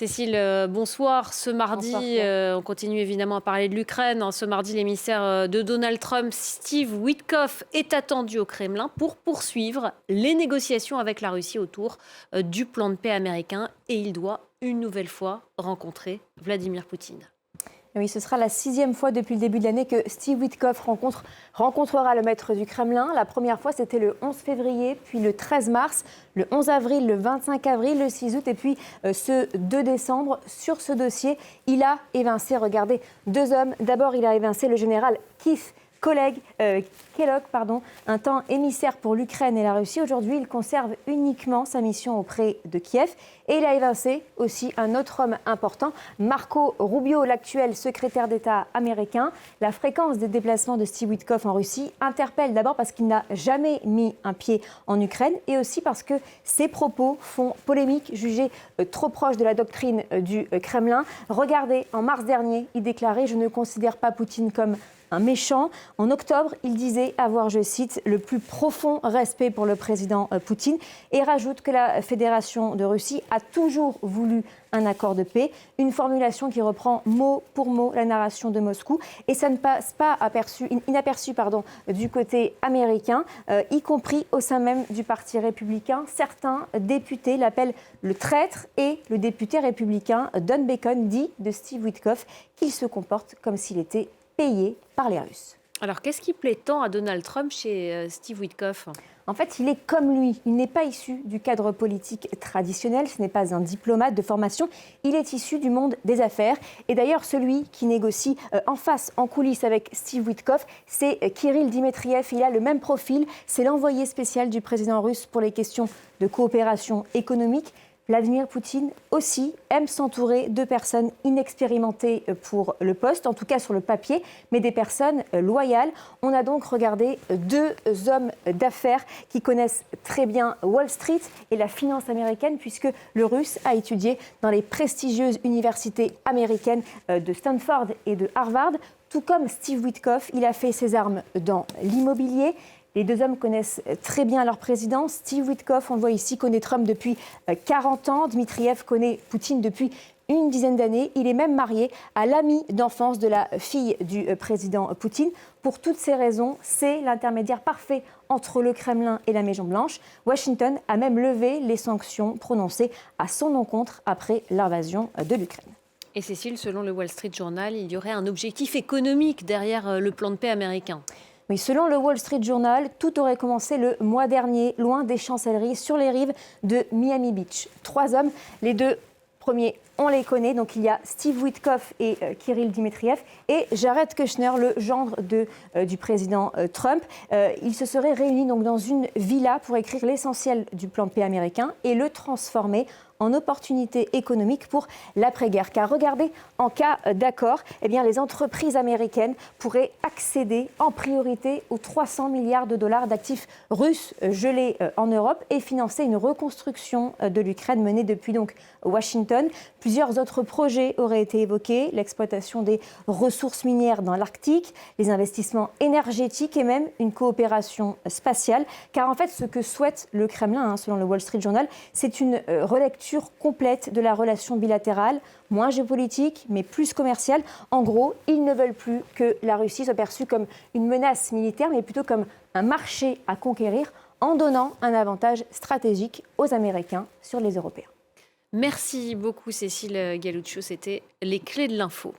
Cécile, bonsoir. Ce mardi, Bonsoir. on continue évidemment à parler de l'Ukraine. Ce mardi, l'émissaire de Donald Trump, Steve Witkoff, est attendu au Kremlin pour poursuivre les négociations avec la Russie autour du plan de paix américain. Et il doit une nouvelle fois rencontrer Vladimir Poutine. Oui, ce sera la 6e fois depuis le début de l'année que Steve Witkoff rencontrera le maître du Kremlin. La première fois, c'était le 11 février, puis le 13 mars, le 11 avril, le 25 avril, le 6 août et puis ce 2 décembre. Sur ce dossier, il a évincé, regardez, 2 hommes. D'abord, il a évincé le général Keith Kellogg, un temps émissaire pour l'Ukraine et la Russie. Aujourd'hui, il conserve uniquement sa mission auprès de Kiev. Et il a évincé aussi un autre homme important, Marco Rubio, l'actuel secrétaire d'État américain. La fréquence des déplacements de Steve Witkoff en Russie interpelle d'abord parce qu'il n'a jamais mis un pied en Ukraine et aussi parce que ses propos font polémique, jugés trop proches de la doctrine du Kremlin. Regardez, en mars dernier, il déclarait « Je ne considère pas Poutine comme un méchant ». En octobre, il disait avoir, je cite, le plus profond respect pour le président Poutine et rajoute que la Fédération de Russie a toujours voulu un accord de paix, une formulation qui reprend mot pour mot la narration de Moscou. Et ça ne passe pas inaperçu du côté américain, y compris au sein même du Parti républicain. Certains députés l'appellent le traître et le député républicain Don Bacon dit de Steve Witkoff qu'il se comporte comme s'il était payé par les Russes. Alors, qu'est-ce qui plaît tant à Donald Trump chez Steve Witkoff ? En fait, il est comme lui. Il n'est pas issu du cadre politique traditionnel. Ce n'est pas un diplomate de formation. Il est issu du monde des affaires. Et d'ailleurs, celui qui négocie en face, en coulisses avec Steve Witkoff, c'est Kirill Dmitriev. Il a le même profil. C'est l'envoyé spécial du président russe pour les questions de coopération économique. Vladimir Poutine aussi aime s'entourer de personnes inexpérimentées pour le poste, en tout cas sur le papier, mais des personnes loyales. On a donc regardé 2 hommes d'affaires qui connaissent très bien Wall Street et la finance américaine, puisque le Russe a étudié dans les prestigieuses universités américaines de Stanford et de Harvard. Tout comme Steve Witkoff, il a fait ses armes dans l'immobilier. Les 2 hommes connaissent très bien leur président. Steve Witkoff, on le voit ici, connaît Trump depuis 40 ans. Dmitriev connaît Poutine depuis une dizaine d'années. Il est même marié à l'ami d'enfance de la fille du président Poutine. Pour toutes ces raisons, c'est l'intermédiaire parfait entre le Kremlin et la Maison-Blanche. Washington a même levé les sanctions prononcées à son encontre après l'invasion de l'Ukraine. Et Cécile, selon le Wall Street Journal, il y aurait un objectif économique derrière le plan de paix américain. Mais selon le Wall Street Journal, tout aurait commencé le mois dernier, loin des chancelleries, sur les rives de Miami Beach. 3 hommes, les 2 premiers, on les connaît. Donc il y a Steve Witkoff et Kirill Dmitriev et Jared Kushner, le gendre du président Trump. Ils se seraient réunis donc dans une villa pour écrire l'essentiel du plan de paix américain et le transformer en opportunité économique pour l'après-guerre. Car regardez, en cas d'accord, les entreprises américaines pourraient accéder en priorité aux 300 milliards de dollars d'actifs russes gelés en Europe et financer une reconstruction de l'Ukraine menée depuis donc Washington. Plusieurs autres projets auraient été évoqués, l'exploitation des ressources minières dans l'Arctique, les investissements énergétiques et même une coopération spatiale. Car en fait, ce que souhaite le Kremlin, selon le Wall Street Journal, c'est une relecture complète de la relation bilatérale, moins géopolitique, mais plus commerciale. En gros, ils ne veulent plus que la Russie soit perçue comme une menace militaire, mais plutôt comme un marché à conquérir, en donnant un avantage stratégique aux Américains sur les Européens. Merci beaucoup Cécile Galuccio, c'était les clés de l'info.